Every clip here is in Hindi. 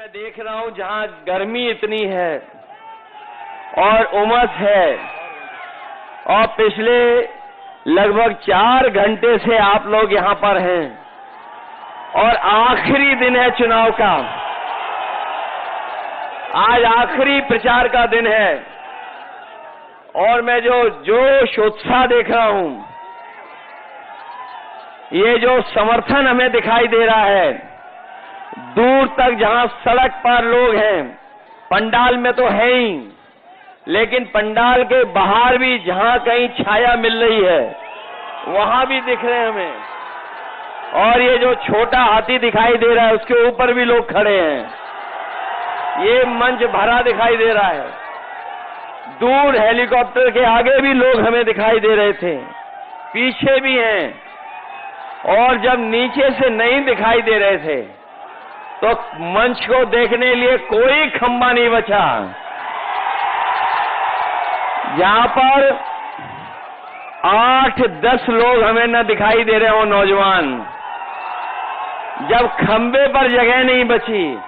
मैं देख रहा हूं जहां गर्मी इतनी है और उमस है और पिछले लगभग 4 घंटे से आप लोग यहां पर हैं और आखिरी दिन है चुनाव का। आज आखिरी प्रचार का दिन है और मैं जो जोश उत्साह देख रहा हूं, ये जो समर्थन हमें दिखाई दे रहा है, दूर तक जहां सड़क पर लोग हैं, पंडाल में तो है ही, लेकिन पंडाल के बाहर भी जहां कहीं छाया मिल रही है वहां भी दिख रहे हैं हमें। और ये जो छोटा हाथी दिखाई दे रहा है उसके ऊपर भी लोग खड़े हैं। ये मंच भरा दिखाई दे रहा है। दूर हेलीकॉप्टर के आगे भी लोग हमें दिखाई दे रहे थे, पीछे भी हैं। और जब नीचे से नहीं दिखाई दे रहे थे तो मंच को देखने के लिए कोई खंबा नहीं बचा। यहां पर 8-10 लोग हमें न दिखाई दे रहे हो नौजवान। जब खंबे पर जगह नहीं बची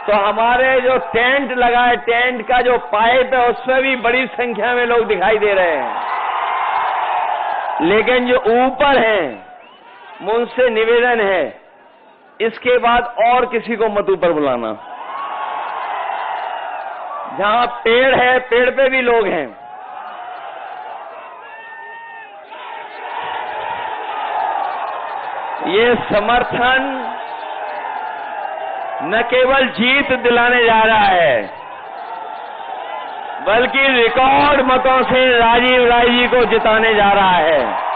तो हमारे जो टेंट लगा है, टेंट का जो पाइप है, उसमें भी बड़ी संख्या में लोग दिखाई दे रहे हैं। लेकिन जो ऊपर हैं, मुझसे निवेदन है, इसके बाद और किसी को मत ऊपर बुलाना। जहां पेड़ है, पेड़ पे भी लोग हैं। ये समर्थन न केवल जीत दिलाने जा रहा है, बल्कि रिकॉर्ड मतों से राजीव राय जी को जिताने जा रहा है।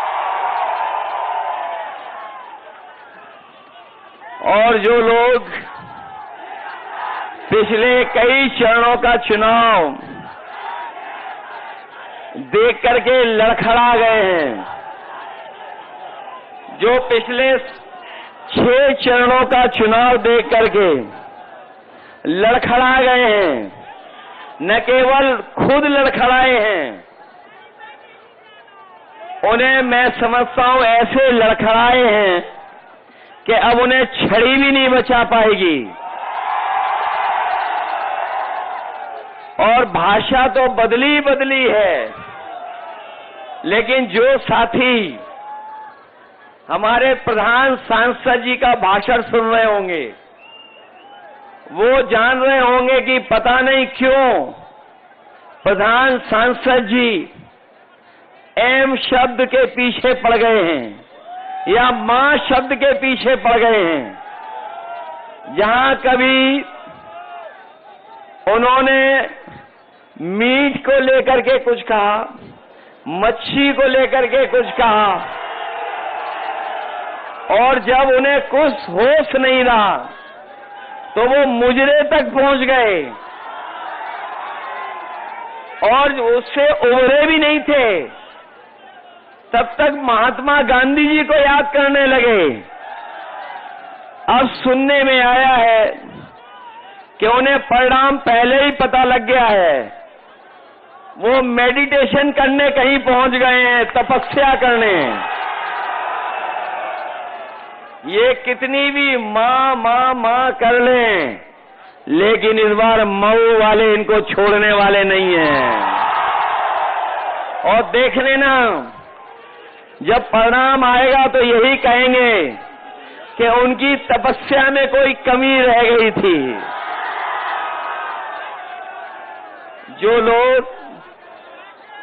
और जो लोग पिछले कई चरणों का चुनाव देख करके लड़खड़ा गए हैं, जो पिछले 6 चरणों का चुनाव देख करके लड़खड़ा गए हैं, न केवल खुद लड़खड़ाए हैं, उन्हें मैं समझता हूं ऐसे लड़खड़ाए हैं कि अब उन्हें छड़ी भी नहीं बचा पाएगी। और भाषा तो बदली है, लेकिन जो साथी हमारे प्रधान सांसद जी का भाषण सुन रहे होंगे, वो जान रहे होंगे कि पता नहीं क्यों प्रधान सांसद जी एम शब्द के पीछे पड़ गए हैं या मां शब्द के पीछे पड़ गए हैं। जहां कभी उन्होंने मीट को लेकर के कुछ कहा, मच्छी को लेकर के कुछ कहा, और जब उन्हें कुछ होश नहीं रहा तो वो मुजरे तक पहुंच गए और उससे उबरे भी नहीं थे। तब तक महात्मा गांधी जी को याद करने लगे। अब सुनने में आया है कि उन्हें परिणाम पहले ही पता लग गया है। वो मेडिटेशन करने कहीं पहुंच गए हैं, तपस्या करने। ये कितनी भी मां कर लें, लेकिन इस बार मऊ वाले इनको छोड़ने वाले नहीं हैं। और देख लेना, जब परिणाम आएगा तो यही कहेंगे कि उनकी तपस्या में कोई कमी रह गई थी। जो लोग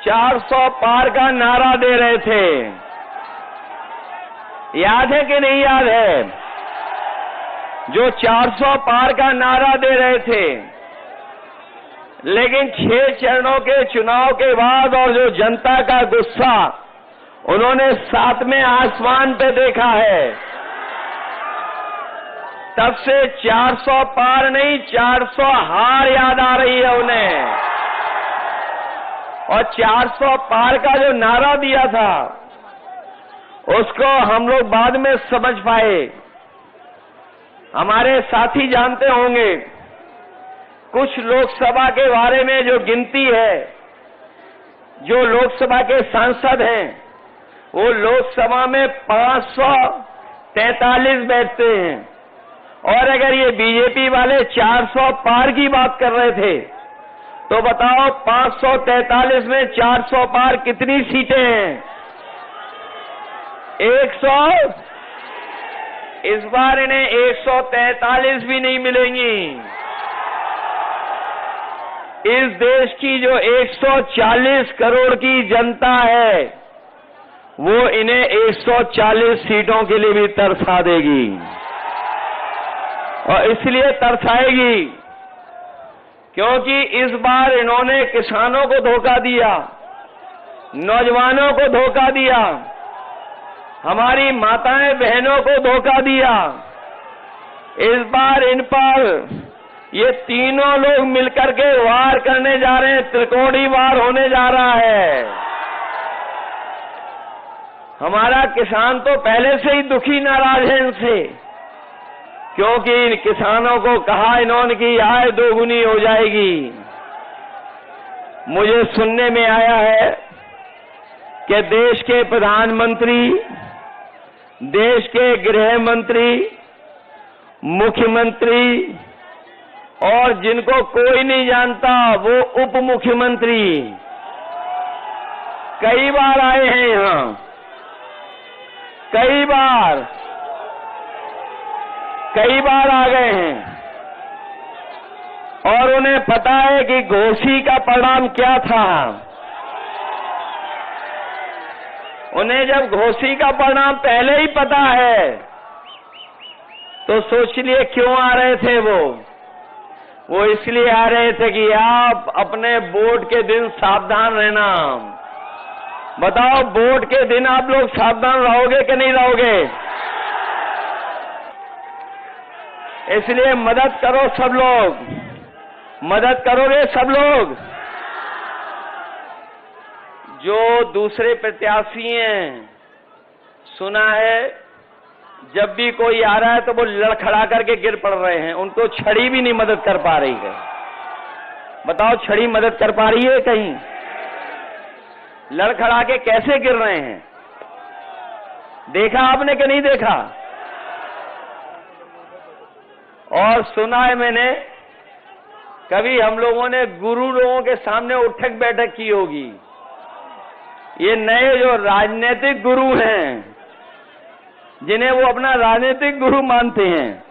400 पार का नारा दे रहे थे, याद है कि नहीं याद है? जो 400 पार का नारा दे रहे थे, लेकिन 6 चरणों के चुनाव के बाद और जो जनता का गुस्सा उन्होंने 7वें आसमान पे देखा है, तब से 400 पार नहीं 400 हार याद आ रही है उन्हें। और 400 पार का जो नारा दिया था उसको हम लोग बाद में समझ पाए। हमारे साथी जानते होंगे, कुछ लोकसभा के बारे में जो गिनती है, जो लोकसभा के सांसद हैं वो लोकसभा में 543 बैठते हैं और अगर ये बीजेपी वाले 400 पार की बात कर रहे थे, तो बताओ 543 में 400 पार कितनी सीटें हैं? 100। इस बार इन्हें 143 भी नहीं मिलेंगी। इस देश की जो 140 करोड़ की जनता है, वो इन्हें 140 सीटों के लिए भी तरसा देगी। और इसलिए तरसाएगी क्योंकि इस बार इन्होंने किसानों को धोखा दिया, नौजवानों को धोखा दिया, हमारी माताएं बहनों को धोखा दिया। इस बार इन पर ये तीनों लोग मिलकर के वार करने जा रहे हैं, त्रिकोणी वार होने जा रहा है। हमारा किसान तो पहले से ही दुखी नाराज है इनसे, क्योंकि इन किसानों को कहा इन्होंने कि आय दोगुनी हो जाएगी। मुझे सुनने में आया है कि देश के प्रधानमंत्री, देश के गृह मंत्री, मुख्यमंत्री और जिनको कोई नहीं जानता वो उप मुख्यमंत्री कई बार आए हैं यहां, कई बार आ गए हैं और उन्हें पता है कि घोसी का परिणाम क्या था। उन्हें जब घोसी का परिणाम पहले ही पता है, तो सोच लिए क्यों आ रहे थे वो इसलिए आ रहे थे कि आप अपने वोट के दिन सावधान रहना। बताओ, वोट के दिन आप लोग सावधान रहोगे कि नहीं रहोगे? इसलिए मदद करो सब लोग, मदद करोगे सब लोग। जो दूसरे प्रत्याशी हैं, सुना है जब भी कोई आ रहा है तो वो लड़खड़ा करके गिर पड़ रहे हैं, उनको छड़ी भी नहीं मदद कर पा रही है। बताओ, छड़ी मदद कर पा रही है कहीं? लड़खड़ा के कैसे गिर रहे हैं? देखा आपने कि नहीं देखा? और सुना है मैंने, कभी हम लोगों ने गुरु लोगों के सामने उठक बैठक की होगी। ये नए जो राजनीतिक गुरु हैं, जिन्हें वो अपना राजनीतिक गुरु मानते हैं,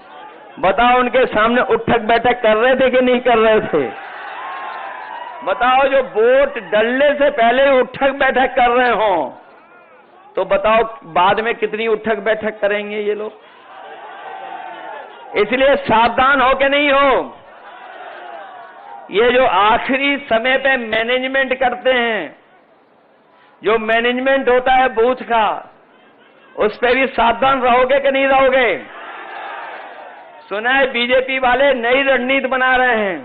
बताओ उनके सामने उठक बैठक कर रहे थे कि नहीं कर रहे थे? बताओ, जो वोट डलने से पहले उठक बैठक कर रहे हो, तो बताओ बाद में कितनी उठक बैठक करेंगे ये लोग? इसलिए सावधान हो के नहीं हो। ये जो आखिरी समय पे मैनेजमेंट करते हैं, जो मैनेजमेंट होता है बूथ का, उस पे भी सावधान रहोगे कि नहीं रहोगे? सुना है बीजेपी वाले नई रणनीति बना रहे हैं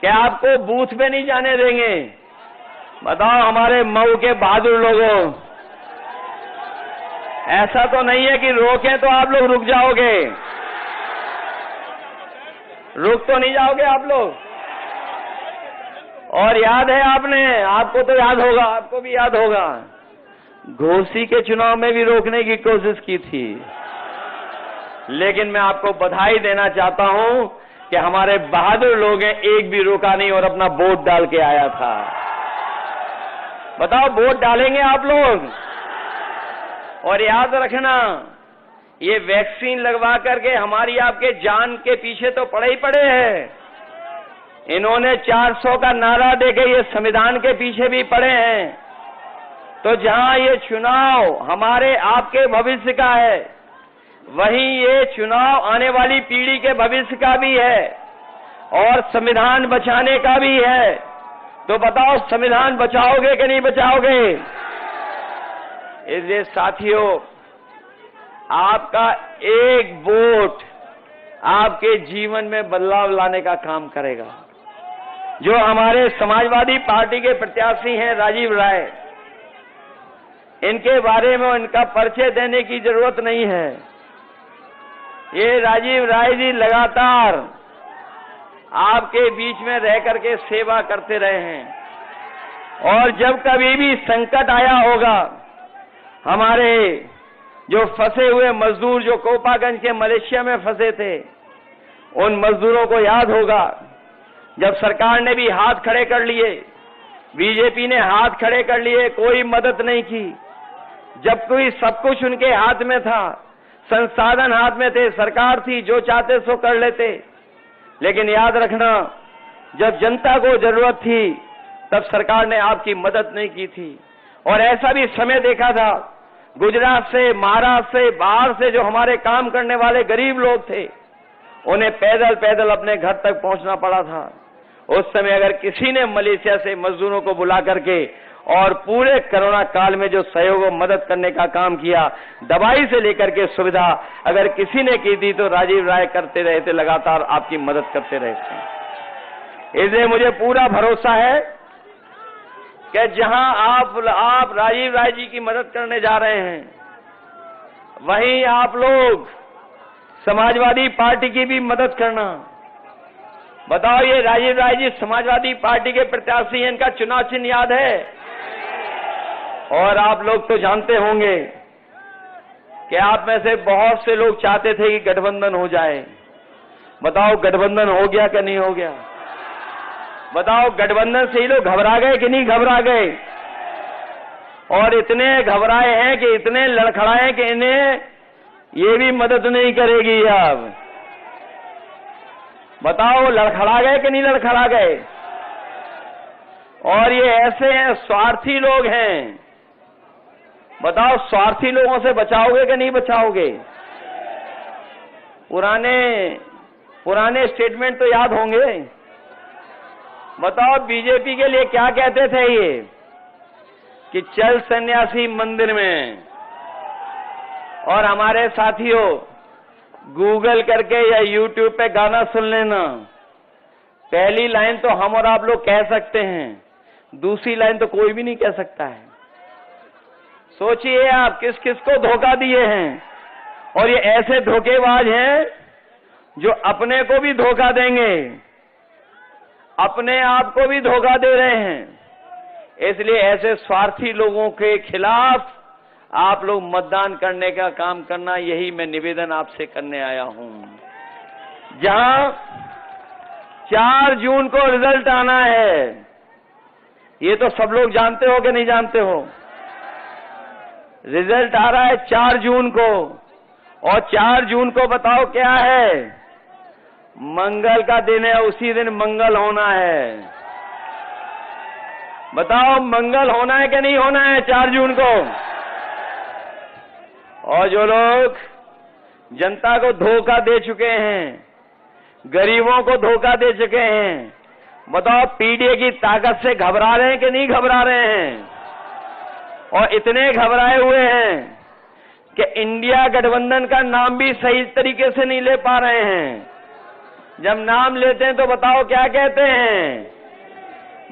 कि आपको बूथ पे नहीं जाने देंगे। बताओ हमारे मऊ के बहादुर लोगों, ऐसा तो नहीं है कि रोकें तो आप लोग रुक जाओगे? रुक तो नहीं जाओगे आप लोग? और याद है आपने, आपको तो याद होगा, आपको भी याद होगा, घोसी के चुनाव में भी रोकने की कोशिश की थी। लेकिन मैं आपको बधाई देना चाहता हूं कि हमारे बहादुर लोग हैं, एक भी रोका नहीं और अपना वोट डाल के आया था। बताओ, वोट डालेंगे आप लोग? और याद रखना, ये वैक्सीन लगवा करके हमारी आपके जान के पीछे तो पड़े ही पड़े हैं। इन्होंने 400 का नारा देके ये संविधान के पीछे भी पड़े हैं। तो जहां ये चुनाव हमारे आपके भविष्य का है, वहीं ये चुनाव आने वाली पीढ़ी के भविष्य का भी है और संविधान बचाने का भी है। तो बताओ, संविधान बचाओगे कि नहीं बचाओगे? इसलिए साथियों, आपका एक वोट आपके जीवन में बदलाव लाने का काम करेगा। जो हमारे समाजवादी पार्टी के प्रत्याशी हैं राजीव राय, इनके बारे में इनका परिचय देने की जरूरत नहीं है। ये राजीव राय जी लगातार आपके बीच में रह करके सेवा करते रहे हैं और जब कभी भी संकट आया होगा, हमारे जो फंसे हुए मजदूर जो कोपागंज के मलेशिया में फंसे थे, उन मजदूरों को याद होगा जब सरकार ने भी हाथ खड़े कर लिए, बीजेपी ने हाथ खड़े कर लिए, कोई मदद नहीं की, जब कोई सब कुछ उनके हाथ में था, संसाधन हाथ में थे, सरकार थी, जो चाहते सो कर लेते। लेकिन याद रखना, जब जनता को जरूरत थी तब सरकार ने आपकी मदद नहीं की थी। और ऐसा भी समय देखा था, गुजरात से, महाराष्ट्र से, बाहर से जो हमारे काम करने वाले गरीब लोग थे, उन्हें पैदल पैदल अपने घर तक पहुंचना पड़ा था। उस समय अगर किसी ने मलेशिया से मजदूरों को बुला करके और पूरे कोरोना काल में जो सहयोग और मदद करने का काम किया, दवाई से लेकर के सुविधा अगर किसी ने की थी तो राजीव राय करते रहे थे, लगातार आपकी मदद करते रहे थे। इसलिए मुझे पूरा भरोसा है कि जहां आप राजीव राय जी की मदद करने जा रहे हैं, वहीं आप लोग समाजवादी पार्टी की भी मदद करना। बताओ, ये राजीव राय जी समाजवादी पार्टी के प्रत्याशी हैं, इनका चुनाव चिन्ह याद है? और आप लोग तो जानते होंगे कि आप में से बहुत से लोग चाहते थे कि गठबंधन हो जाए। बताओ, गठबंधन हो गया कि नहीं हो गया? बताओ, गठबंधन से ही लोग घबरा गए कि नहीं घबरा गए? और इतने घबराए हैं कि इतने लड़खड़ाए कि इन्हें ये भी मदद नहीं करेगी अब। बताओ, लड़खड़ा गए कि नहीं लड़खड़ा गए? और ये ऐसे हैं, स्वार्थी लोग हैं। बताओ, स्वार्थी लोगों से बचाओगे कि नहीं बचाओगे? पुराने स्टेटमेंट तो याद होंगे। बताओ, बीजेपी के लिए क्या कहते थे ये कि चल सन्यासी मंदिर में, और हमारे साथियों गूगल करके या यूट्यूब पे गाना सुन लेना। पहली लाइन तो हम और आप लोग कह सकते हैं, दूसरी लाइन तो कोई भी नहीं कह सकता है। सोचिए आप किस किस को धोखा दिए हैं, और ये ऐसे धोखेबाज हैं जो अपने को भी धोखा देंगे, अपने आप को भी धोखा दे रहे हैं। इसलिए ऐसे स्वार्थी लोगों के खिलाफ आप लोग मतदान करने का काम करना, यही मैं निवेदन आपसे करने आया हूं। जहां 4 जून को रिजल्ट आना है, ये तो सब लोग जानते हो कि नहीं जानते हो? रिजल्ट आ रहा है 4 जून को, और 4 जून को बताओ क्या है? मंगल का दिन है, उसी दिन मंगल होना है। बताओ, मंगल होना है कि नहीं होना है 4 जून को? और जो लोग जनता को धोखा दे चुके हैं, गरीबों को धोखा दे चुके हैं, बताओ, पीडीए की ताकत से घबरा रहे हैं कि नहीं घबरा रहे हैं? और इतने घबराए हुए हैं कि इंडिया गठबंधन का नाम भी सही तरीके से नहीं ले पा रहे हैं। जब नाम लेते हैं तो बताओ क्या कहते हैं?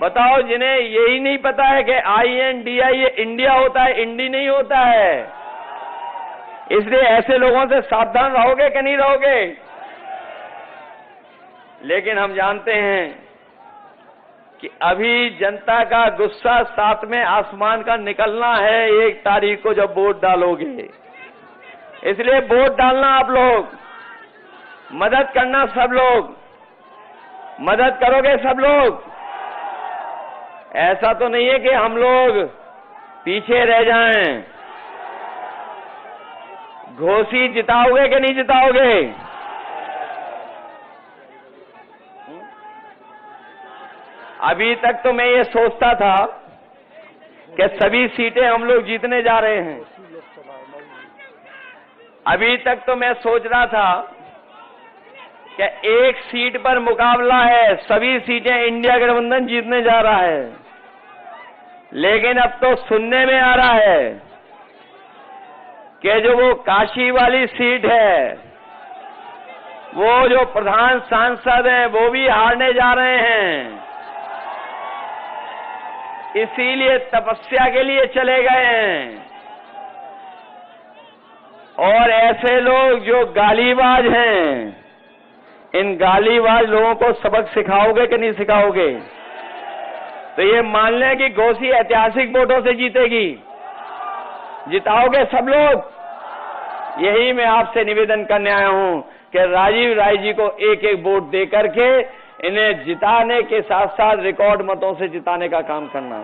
बताओ, जिन्हें यही नहीं पता है कि INDI ये इंडिया होता है, इंडी नहीं होता है। इसलिए ऐसे लोगों से सावधान रहोगे कि नहीं रहोगे? लेकिन हम जानते हैं कि अभी जनता का गुस्सा 7वें आसमान का निकलना है 1 तारीख को जब वोट डालोगे। इसलिए वोट डालना, आप लोग मदद करना, सब लोग मदद करोगे, सब लोग। ऐसा तो नहीं है कि हम लोग पीछे रह जाएं। घोसी जिताओगे कि नहीं जिताओगे? अभी तक तो मैं ये सोचता था कि सभी सीटें हम लोग जीतने जा रहे हैं। अभी तक तो मैं सोच रहा था कि 1 सीट पर मुकाबला है, सभी सीटें इंडिया गठबंधन जीतने जा रहा है। लेकिन अब तो सुनने में आ रहा है कि जो वो काशी वाली सीट है, वो जो प्रधान सांसद हैं, वो भी हारने जा रहे हैं। इसीलिए तपस्या के लिए चले गए हैं। और ऐसे लोग जो गालीबाज हैं, इन गालीबाज लोगों को सबक सिखाओगे कि नहीं सिखाओगे? तो ये मान लें कि घोसी ऐतिहासिक वोटों से जीतेगी। जिताओगे सब लोग? यही मैं आपसे निवेदन करने आया हूं कि राजीव राय जी को एक एक वोट दे करके इन्हें जिताने के साथ साथ रिकॉर्ड मतों से जिताने का काम करना।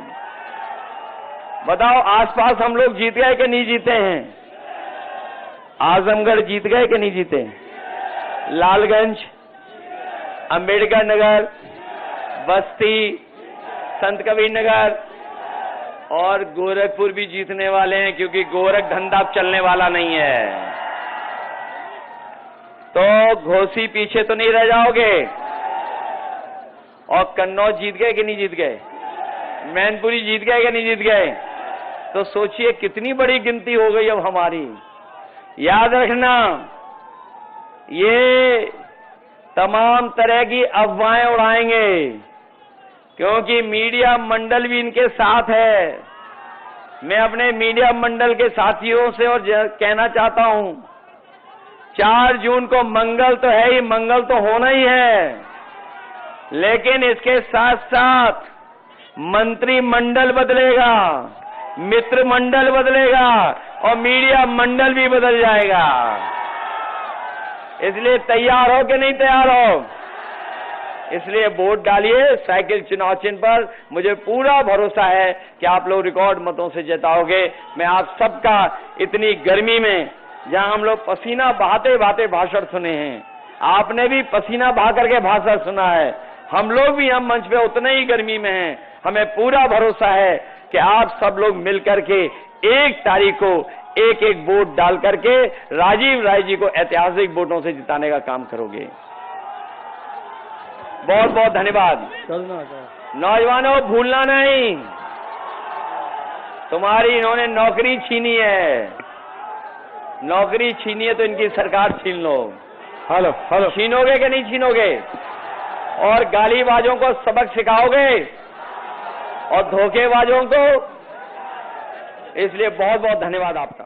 बताओ, आसपास हम लोग जीत गए कि नहीं जीते हैं? आजमगढ़ जीत गए कि नहीं जीते? लालगंज, अंबेडकर नगर, बस्ती, संत कबीर नगर और गोरखपुर भी जीतने वाले हैं, क्योंकि गोरख धंधा चलने वाला नहीं है। तो घोसी पीछे तो नहीं रह जाओगे। और कन्नौज जीत गए कि नहीं जीत गए? मैनपुरी जीत गए कि नहीं जीत गए? तो सोचिए कितनी बड़ी गिनती हो गई अब हमारी। याद रखना, ये तमाम तरह की अफवाहें उड़ाएंगे, क्योंकि मीडिया मंडल भी इनके साथ है। मैं अपने मीडिया मंडल के साथियों से और कहना चाहता हूं, 4 जून को मंगल तो है ही, मंगल तो होना ही है, लेकिन इसके साथ साथ मंत्रिमंडल बदलेगा, मित्र मंडल बदलेगा और मीडिया मंडल भी बदल जाएगा। इसलिए तैयार हो कि नहीं तैयार हो? इसलिए वोट डालिए साइकिल चुनाव चिन्ह पर। मुझे पूरा भरोसा है कि आप लोग रिकॉर्ड मतों से जिताओगे। मैं आप सबका इतनी गर्मी में, जहां हम लोग पसीना बहाते बहाते भाषण सुने हैं, आपने भी पसीना बहा करके भाषण सुना है, हम लोग भी हम मंच पे उतने ही गर्मी में हैं। हमें पूरा भरोसा है कि आप सब लोग मिलकर के 1 तारीख को एक एक वोट डाल करके राजीव राय जी को ऐतिहासिक वोटों से जिताने का काम करोगे। बहुत बहुत धन्यवाद। नौजवानों, भूलना नहीं, तुम्हारी इन्होंने नौकरी छीनी है। नौकरी छीनी है तो इनकी सरकार छीन लो। हेलो, छीनोगे कि नहीं छीनोगे? और गालीबाजों को सबक सिखाओगे और धोखेबाजों को। इसलिए बहुत बहुत धन्यवाद आपका।